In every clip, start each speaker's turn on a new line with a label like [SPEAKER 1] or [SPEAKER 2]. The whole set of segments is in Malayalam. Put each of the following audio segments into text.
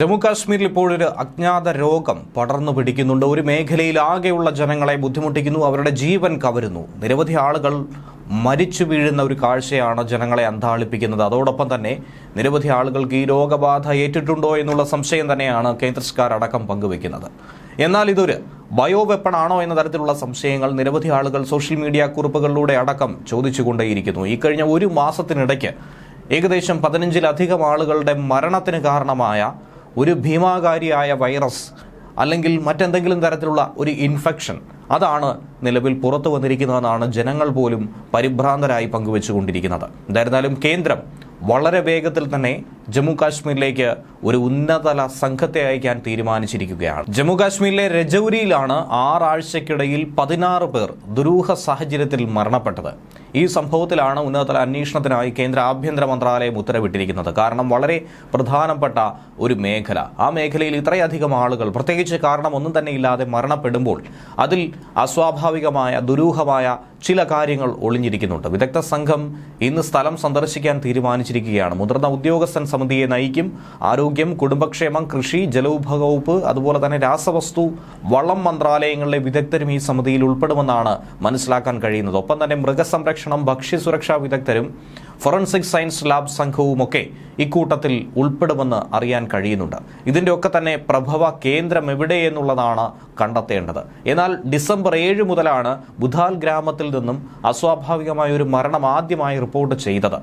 [SPEAKER 1] ജമ്മു കാശ്മീരിൽ ഇപ്പോഴൊരു അജ്ഞാത രോഗം പടർന്നു പിടിക്കുന്നുണ്ട്. ഒരു മേഖലയിൽ ആകെയുള്ള ജനങ്ങളെ ബുദ്ധിമുട്ടിക്കുന്നു, അവരുടെ ജീവൻ കവരുന്നു. നിരവധി ആളുകൾ മരിച്ചു വീഴുന്ന ഒരു കാഴ്ചയാണ് ജനങ്ങളെ അന്ധാളിപ്പിക്കുന്നത്. അതോടൊപ്പം തന്നെ നിരവധി ആളുകൾക്ക് ഈ രോഗബാധ ഏറ്റിട്ടുണ്ടോ എന്നുള്ള സംശയം തന്നെയാണ് കേന്ദ്ര സർക്കാർ അടക്കം പങ്കുവയ്ക്കുന്നത്. എന്നാൽ ഇതൊരു ബയോ വെപ്പണാണോ എന്ന തരത്തിലുള്ള സംശയങ്ങൾ നിരവധി ആളുകൾ സോഷ്യൽ മീഡിയ കുറിപ്പുകളിലൂടെ അടക്കം ചോദിച്ചുകൊണ്ടേയിരിക്കുന്നു. ഈ കഴിഞ്ഞ ഒരു മാസത്തിനിടയ്ക്ക് ഏകദേശം 15-ലധികം ആളുകളുടെ മരണത്തിന് കാരണമായ ഒരു ഭീമാകാരിയായ വൈറസ് അല്ലെങ്കിൽ മറ്റെന്തെങ്കിലും തരത്തിലുള്ള ഒരു ഇൻഫെക്ഷൻ അതാണ് നിലവിൽ പുറത്തു വന്നിരിക്കുന്നതെന്നാണ് ജനങ്ങൾ പോലും പരിഭ്രാന്തരായി പങ്കുവെച്ചുകൊണ്ടിരിക്കുന്നത്. എന്തായിരുന്നാലും കേന്ദ്രം വളരെ വേഗത്തിൽ തന്നെ ജമ്മു കാശ്മീരിലേക്ക് ഒരു ഉന്നതതല സംഘത്തെ അയക്കാൻ തീരുമാനിച്ചിരിക്കുകയാണ്. ജമ്മു കാശ്മീരിലെ രജൌരിയിലാണ് 6 ആഴ്ചയ്ക്കിടയിൽ 16 പേർ ദുരൂഹ സാഹചര്യത്തിൽ മരണപ്പെട്ടത്. ഈ സംഭവത്തിലാണ് ഉന്നതതല അന്വേഷണത്തിനായി കേന്ദ്ര ആഭ്യന്തര മന്ത്രാലയം ഉത്തരവിട്ടിരിക്കുന്നത്. കാരണം വളരെ പ്രധാനപ്പെട്ട ഒരു മേഖല, ആ മേഖലയിൽ ഇത്രയധികം ആളുകൾ പ്രത്യേകിച്ച് കാരണം ഒന്നും തന്നെ ഇല്ലാതെ മരണപ്പെടുമ്പോൾ അതിൽ അസ്വാഭാവികമായ ദുരൂഹമായ ചില കാര്യങ്ങൾ ഒളിഞ്ഞിരിക്കുന്നുണ്ട്. വിദഗ്ധ സംഘം ഇന്ന് സ്ഥലം സന്ദർശിക്കാൻ തീരുമാനിച്ചിരിക്കുകയാണ്. മുതിർന്ന ഉദ്യോഗസ്ഥൻ സമിതിയെ നയിക്കും. ആരോഗ്യം, കുടുംബക്ഷേമം, കൃഷി, ജലവിഭവ വകുപ്പ്, അതുപോലെ തന്നെ രാസവസ്തു, വളം മന്ത്രാലയങ്ങളിലെ വിദഗ്ധരും ഈ സമിതിയിൽ ഉൾപ്പെടുമെന്നാണ് മനസ്സിലാക്കാൻ കഴിയുന്നത്. ഒപ്പം തന്നെ മൃഗസംരക്ഷണം, ഭക്ഷ്യസുരക്ഷാ വിദഗ്ധരും ഫോറൻസിക് സയൻസ് ലാബ് സംഘവുമൊക്കെ ഇക്കൂട്ടത്തിൽ ഉൾപ്പെടുമെന്ന് അറിയാൻ കഴിയുന്നുണ്ട്. ഇതിൻ്റെയൊക്കെ തന്നെ പ്രഭവ കേന്ദ്രം എവിടെ എന്നുള്ളതാണ് കണ്ടെത്തേണ്ടത്. എന്നാൽ ഡിസംബർ 7 മുതലാണ് ബുധാൽ ഗ്രാമത്തിൽ നിന്നും അസ്വാഭാവികമായ ഒരു മരണം ആദ്യമായി റിപ്പോർട്ട് ചെയ്തത്.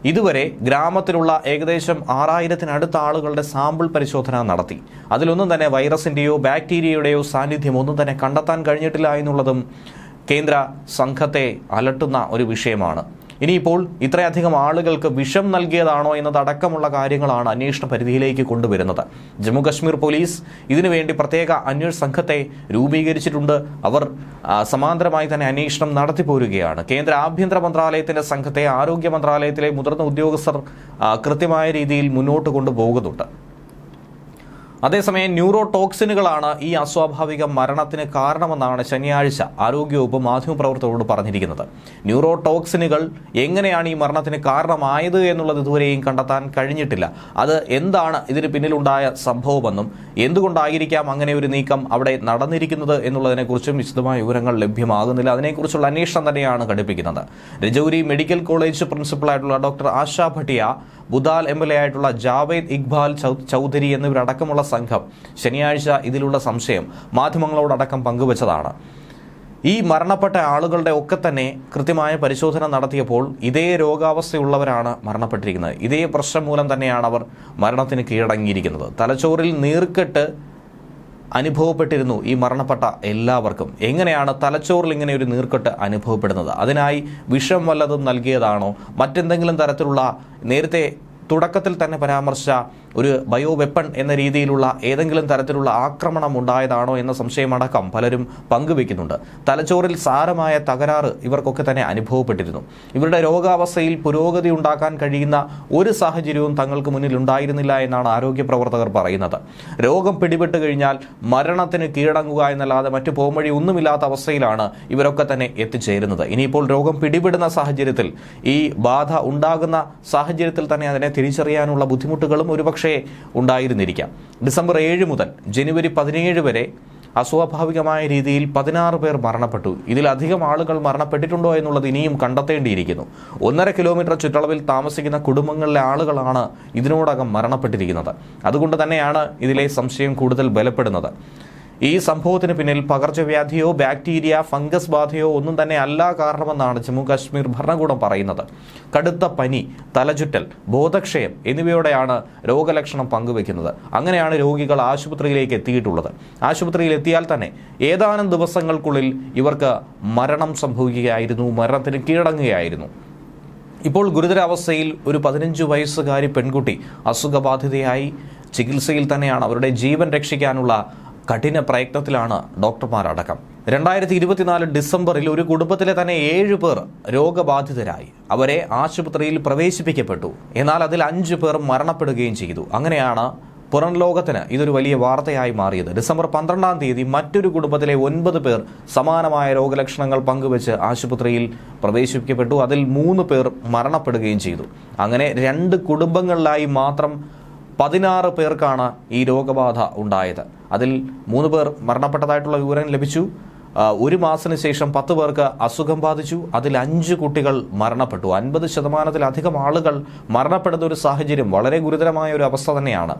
[SPEAKER 1] ഇതുവരെ ഗ്രാമത്തിലുള്ള ഏകദേശം 6000-നടുത്ത ആളുകളുടെ സാമ്പിൾ പരിശോധന നടത്തി. അതിലൊന്നും തന്നെ വൈറസിന്റെയോ ബാക്ടീരിയയുടെയോ സാന്നിധ്യം ഒന്നും തന്നെ കണ്ടെത്താൻ കഴിഞ്ഞിട്ടില്ല എന്നുള്ളതും കേന്ദ്ര സംഘത്തെ അലട്ടുന്ന ഒരു വിഷയമാണ്. ഇനിയിപ്പോൾ ഇത്രയധികം ആളുകൾക്ക് വിഷം നൽകിയതാണോ എന്നതടക്കമുള്ള കാര്യങ്ങളാണ് അന്വേഷണ പരിധിയിലേക്ക് കൊണ്ടുവരുന്നത്. ജമ്മു കശ്മീർ പോലീസ് ഇതിനുവേണ്ടി പ്രത്യേക അന്വേഷണ സംഘത്തെ രൂപീകരിച്ചിട്ടുണ്ട്. അവർ സമാന്തരമായി തന്നെ അന്വേഷണം നടത്തിപ്പോരുകയാണ്. കേന്ദ്ര ആഭ്യന്തര മന്ത്രാലയത്തിന്റെ സംഘത്തെ ആരോഗ്യ മന്ത്രാലയത്തിലെ മുതിർന്ന ഉദ്യോഗസ്ഥർ കൃത്യമായ രീതിയിൽ മുന്നോട്ട് കൊണ്ടുപോകുന്നുണ്ട്. അതേസമയം ന്യൂറോ ടോക്സിനുകളാണ് ഈ അസ്വാഭാവിക മരണത്തിന് കാരണമെന്നാണ് ശനിയാഴ്ച ആരോഗ്യവകുപ്പ് മാധ്യമപ്രവർത്തകരോട് പറഞ്ഞിരിക്കുന്നത്. ന്യൂറോ ടോക്സിനുകൾ എങ്ങനെയാണ് ഈ മരണത്തിന് കാരണമായത് എന്നുള്ളത് ഇതുവരെയും കണ്ടെത്താൻ കഴിഞ്ഞിട്ടില്ല. അത് എന്താണ് ഇതിന് പിന്നിലുണ്ടായ സംഭവമെന്നും എന്തുകൊണ്ടായിരിക്കാം അങ്ങനെ ഒരു നീക്കം അവിടെ നടന്നിരിക്കുന്നത് എന്നുള്ളതിനെക്കുറിച്ചും വിശദമായ വിവരങ്ങൾ ലഭ്യമാകുന്നില്ല. അതിനെക്കുറിച്ചുള്ള അന്വേഷണം തന്നെയാണ് ഘടിപ്പിക്കുന്നത്. രജൌരി മെഡിക്കൽ കോളേജ് പ്രിൻസിപ്പളായിട്ടുള്ള ഡോക്ടർ ആശാ ഭട്ടിയ, ബുധാൽ MLA ആയിട്ടുള്ള ജാവേദ് ഇക്ബാൽ ചൗധരി എന്നിവരടക്കമുള്ള സംഘം ശനിയാഴ്ച ഇതിലുള്ള സംശയം മാധ്യമങ്ങളോടക്കം പങ്കുവച്ചതാണ്. ഈ മരണപ്പെട്ട ആളുകളുടെ ഒക്കെ തന്നെ കൃത്യമായ പരിശോധന നടത്തിയപ്പോൾ ഇതേ രോഗാവസ്ഥയുള്ളവരാണ് മരണപ്പെട്ടിരിക്കുന്നത്. ഇതേ പ്രശ്നം മൂലം തന്നെയാണ് അവർ മരണത്തിന് കീഴടങ്ങിയിരിക്കുന്നത്. തലച്ചോറിൽ നീർക്കെട്ട് അനുഭവപ്പെട്ടിരുന്നു ഈ മരണപ്പെട്ട എല്ലാവർക്കും. എങ്ങനെയാണ് തലച്ചോറിൽ ഇങ്ങനെ ഒരു നീർക്കെട്ട് അനുഭവപ്പെടുന്നത്? അതിനായി വിഷം വല്ലതും നൽകിയതാണോ, മറ്റെന്തെങ്കിലും തരത്തിലുള്ള നേരത്തെ തുടക്കത്തിൽ തന്നെ പരാമർശിച്ച ഒരു ബയോ വെപ്പൺ എന്ന രീതിയിലുള്ള ഏതെങ്കിലും തരത്തിലുള്ള ആക്രമണം ഉണ്ടായതാണോ എന്ന സംശയമടക്കം പലരും പങ്കുവെക്കുന്നുണ്ട്. തലച്ചോറിൽ സാരമായ തകരാറ് ഇവർക്കൊക്കെ തന്നെ അനുഭവപ്പെട്ടിരുന്നു. ഇവരുടെ രോഗാവസ്ഥയിൽ പുരോഗതി ഉണ്ടാക്കാൻ കഴിയുന്ന ഒരു സാഹചര്യവും തങ്ങൾക്ക് മുന്നിൽ ഉണ്ടായിരുന്നില്ല എന്നാണ് ആരോഗ്യ പ്രവർത്തകർ പറയുന്നത്. രോഗം പിടിപെട്ട് കഴിഞ്ഞാൽ മരണത്തിന് കീഴടങ്ങുക എന്നല്ലാതെ മറ്റു പോംവഴി ഒന്നുമില്ലാത്ത അവസ്ഥയിലാണ് ഇവരൊക്കെ തന്നെ എത്തിച്ചേരുന്നത്. ഇനിയിപ്പോൾ രോഗം പിടിപെടുന്ന സാഹചര്യത്തിൽ, ഈ ബാധ ഉണ്ടാകുന്ന സാഹചര്യത്തിൽ തന്നെ അതിനെ തിരിച്ചറിയാനുള്ള ബുദ്ധിമുട്ടുകളും ഒരുപക്ഷെ ഉണ്ടായിരുന്നിരിക്കാം. ഡിസംബർ 7 മുതൽ ജനുവരി 17 വരെ അസ്വാഭാവികമായ രീതിയിൽ 16 പേർ മരണപ്പെട്ടു. ഇതിലധികം ആളുകൾ മരണപ്പെട്ടിട്ടുണ്ടോ എന്നുള്ളത് ഇനിയും കണ്ടെത്തേണ്ടിയിരിക്കുന്നു. 1.5 കിലോമീറ്റർ ചുറ്റളവിൽ താമസിക്കുന്ന കുടുംബങ്ങളിലെ ആളുകളാണ് ഇതിനോടകം മരണപ്പെട്ടിരിക്കുന്നത്. അതുകൊണ്ട് തന്നെയാണ് ഇതിലെ സംശയം കൂടുതൽ ബലപ്പെടുന്നത്. ഈ സംഭവത്തിന് പിന്നിൽ പകർച്ചവ്യാധിയോ ബാക്ടീരിയ, ഫംഗസ് ബാധയോ ഒന്നും തന്നെ അല്ല കാരണമെന്നാണ് ജമ്മു കാശ്മീർ ഭരണകൂടം പറയുന്നത്. കടുത്ത പനി, തലചുറ്റൽ, ബോധക്ഷയം എന്നിവയോടെയാണ് രോഗലക്ഷണം പങ്കുവെക്കുന്നത്. അങ്ങനെയാണ് രോഗികൾ ആശുപത്രിയിലേക്ക് എത്തിയിട്ടുള്ളത്. ആശുപത്രിയിൽ എത്തിയാൽ തന്നെ ഏതാനും ദിവസങ്ങൾക്കുള്ളിൽ ഇവർക്ക് മരണം സംഭവിക്കുകയായിരുന്നു, മരണത്തിന് കീഴടങ്ങുകയായിരുന്നു. ഇപ്പോൾ ഗുരുതരാവസ്ഥയിൽ ഒരു 15 വയസ്സുകാരി പെൺകുട്ടി അസുഖബാധിതയായി ചികിത്സയിൽ തന്നെയാണ്. അവരുടെ ജീവൻ രക്ഷിക്കാനുള്ള കഠിന പ്രയത്നത്തിലാണ് ഡോക്ടർമാരടക്കം. 2024 ഡിസംബറിൽ ഒരു കുടുംബത്തിലെ തന്നെ 7 പേർ രോഗബാധിതരായി. അവരെ ആശുപത്രിയിൽ പ്രവേശിപ്പിക്കപ്പെട്ടു. എന്നാൽ അതിൽ 5 പേർ മരണപ്പെടുകയും ചെയ്തു. അങ്ങനെയാണ് പുറം ലോകത്തിന് ഇതൊരു വലിയ വാർത്തയായി മാറിയത്. ഡിസംബർ 12-ാം തീയതി മറ്റൊരു കുടുംബത്തിലെ 9 പേർ സമാനമായ രോഗലക്ഷണങ്ങൾ പങ്കുവെച്ച് ആശുപത്രിയിൽ പ്രവേശിപ്പിക്കപ്പെട്ടു. അതിൽ 3 പേർ മരണപ്പെടുകയും ചെയ്തു. അങ്ങനെ 2 കുടുംബങ്ങളിലായി മാത്രം 16 പേർക്കാണ് ഈ രോഗബാധ ഉണ്ടായത്. അതിൽ 3 പേർ മരണപ്പെട്ടതായിട്ടുള്ള വിവരം ലഭിച്ചു. 1 മാസത്തിന് ശേഷം 10 പേർക്ക് അസുഖം ബാധിച്ചു. അതിൽ 5 കുട്ടികൾ മരണപ്പെട്ടു. 50% ആളുകൾ മരണപ്പെടുന്ന ഒരു സാഹചര്യം വളരെ ഗുരുതരമായ ഒരു അവസ്ഥ തന്നെയാണ്.